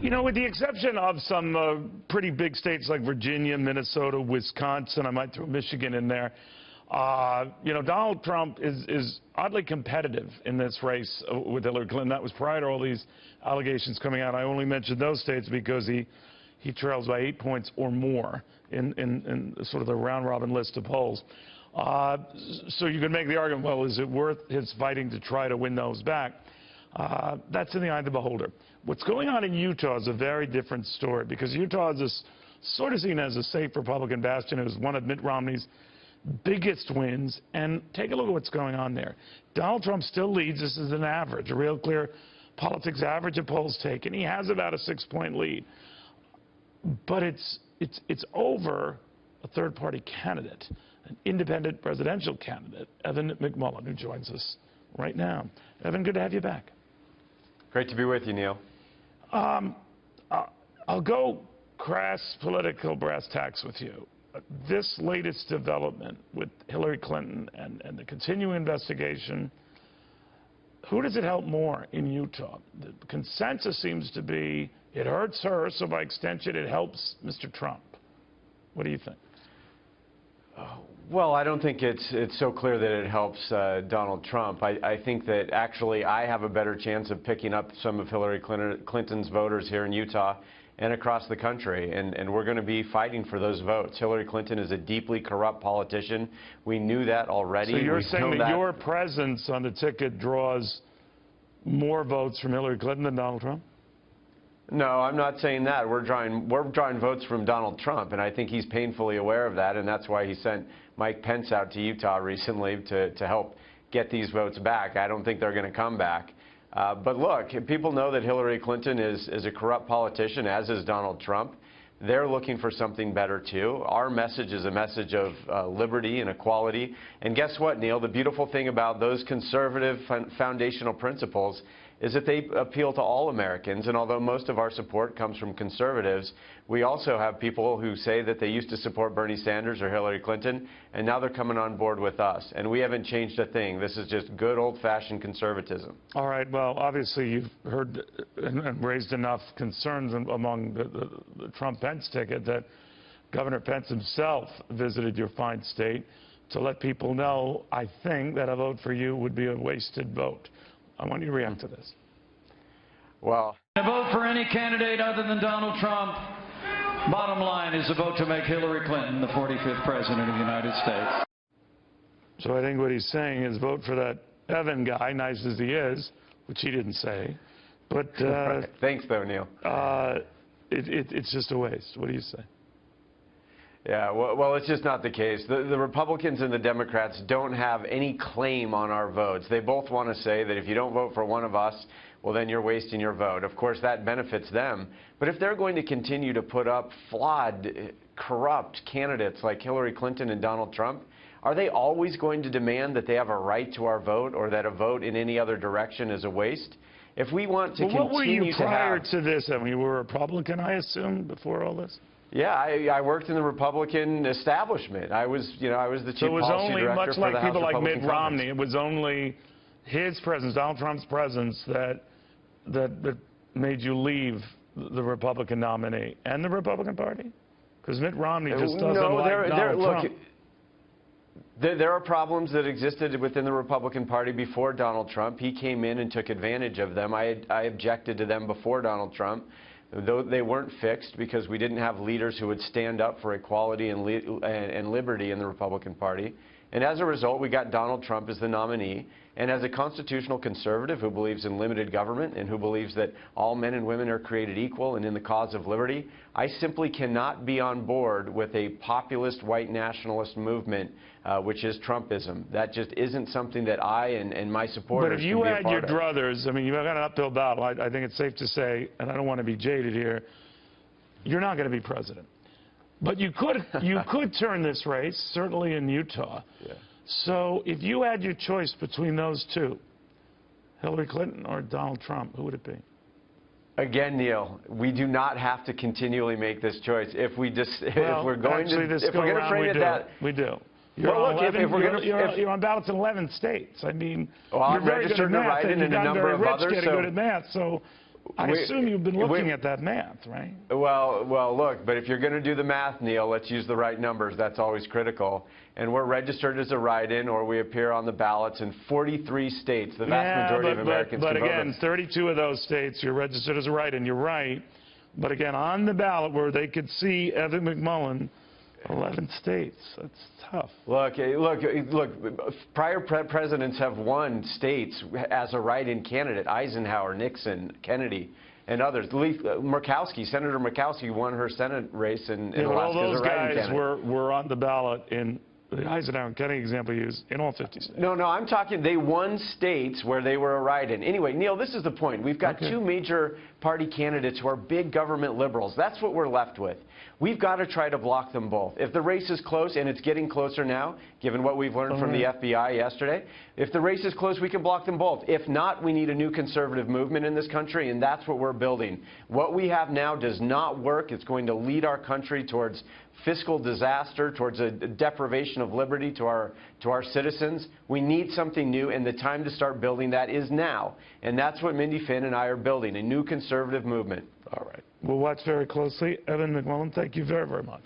You know, with the exception of some pretty big states like Virginia, Minnesota, Wisconsin, I might throw Michigan in there, you know, Donald Trump is oddly competitive in this race with Hillary Clinton. That was prior to all these allegations coming out. I only mentioned those states because he trails by 8 points or more in sort of the round-robin list of polls. So you could make the argument, well, is it worth his fighting to try to win those back? That's in the eye of the beholder. What's going on in Utah is a very different story because Utah is sort of seen as a safe Republican bastion. It was one of Mitt Romney's biggest wins. And take a look at what's going on there. Donald Trump still leads. This is an average, a real clear politics average of polls taken. He has about a 6-point lead. But it's over a third-party candidate, an independent presidential candidate, Evan McMullin, who joins us right now. Evan, good to have you back. Great to be with you, Neil. I'll go crass political brass tacks with you. This latest development with Hillary Clinton and the continuing investigation, who does it help more in Utah? The consensus seems to be it hurts her, so by extension it helps Mr. Trump. What do you think? Well, I don't think it's so clear that it helps Donald Trump. I think that actually I have a better chance of picking up some of Hillary Clinton's voters here in Utah and across the country, and we're going to be fighting for those votes. Hillary Clinton is a deeply corrupt politician. We knew that already. So you're saying that your presence on the ticket draws more votes from Hillary Clinton than Donald Trump? No, I'm not saying that. We're drawing votes from Donald Trump, and I think he's painfully aware of that, and that's why he sent Mike Pence out to Utah recently to help get these votes back. I don't think they're going to come back. But look, people know that Hillary Clinton is a corrupt politician, as is Donald Trump. They're looking for something better, too. Our message is a message of liberty and equality. And guess what, Neil? The beautiful thing about those conservative foundational principles is that they appeal to all Americans. And although most of our support comes from conservatives, we also have people who say that they used to support Bernie Sanders or Hillary Clinton, and now they're coming on board with us. And we haven't changed a thing. This is just good old-fashioned conservatism. All right. Well, obviously, you've heard and raised enough concerns among the Trump-Pence ticket that Governor Pence himself visited your fine state to let people know, I think, that a vote for you would be a wasted vote. I want you to react to this. Well, a vote for any candidate other than Donald Trump, bottom line, is a vote to make Hillary Clinton the 45th president of the United States. So I think what he's saying is vote for that Evan guy, nice as he is, which he didn't say. But thanks, though, Neil. It's just a waste. What do you say? Yeah, well, it's just not the case. The Republicans and the Democrats don't have any claim on our votes. They both want to say that if you don't vote for one of us, well, then you're wasting your vote. Of course, that benefits them. But if they're going to continue to put up flawed, corrupt candidates like Hillary Clinton and Donald Trump, are they always going to demand that they have a right to our vote or that a vote in any other direction is a waste? If we want to continue to have... What were you prior to this? I mean, you were a Republican, I assume, before all this? Yeah, I worked in the Republican establishment. I was the chief policy director for the House Republican So it was only, much like people like Mitt Conference. Romney, it was only his presence, Donald Trump's presence, that made you leave the Republican nominee and the Republican Party? Because Mitt Romney just doesn't like Donald Trump. There are problems that existed within the Republican Party before Donald Trump. He came in and took advantage of them. I objected to them before Donald Trump. Though they weren't fixed because we didn't have leaders who would stand up for equality and liberty in the Republican Party. And as a result, we got Donald Trump as the nominee. And as a constitutional conservative who believes in limited government and who believes that all men and women are created equal and in the cause of liberty, I simply cannot be on board with a populist white nationalist movement, which is Trumpism. That just isn't something that I and my supporters can be a part of. But if you had your druthers, I mean, you've got an uphill battle. I think it's safe to say, and I don't want to be jaded here, you're not going to be president. But you could turn this race, certainly in Utah. Yeah. So if you had your choice between those two, Hillary Clinton or Donald Trump, who would it be? Again, Neil, we do not have to continually make this choice. If we're going to frame it that we do. You're on ballots in 11 states. I mean, well, you're very registered good at to math, write in a number of others. Getting good at math, so I assume you've been looking at that math, right? Well, look, but if you're going to do the math, Neil, let's use the right numbers. That's always critical. And we're registered as a write-in, or we appear on the ballots in 43 states. The vast majority of Americans but can vote. again, 32 of those states, you're registered as a write-in. You're right. But again, on the ballot where they could see Evan McMullin, 11 states. That's tough. Look, prior presidents have won states as a write-in candidate. Eisenhower, Nixon, Kennedy, and others. Murkowski, Senator Murkowski won her Senate race in Alaska all those as a write-in guys candidate. were on the ballot in the Eisenhower and Kennedy example used in all 50 states. No, I'm talking they won states where they were a write-in. Anyway, Neil, this is the point. We've got two major party candidates who are big government liberals. That's what we're left with. We've got to try to block them both. If the race is close, and it's getting closer now, given what we've learned from the FBI yesterday, if the race is close, we can block them both. If not, we need a new conservative movement in this country, and that's what we're building. What we have now does not work. It's going to lead our country towards fiscal disaster, towards a deprivation of liberty to our citizens. We need something new, and the time to start building that is now. And that's what Mindy Finn and I are building, a new conservative movement. All right. We'll watch very closely. Evan McMullin, thank you very, very much.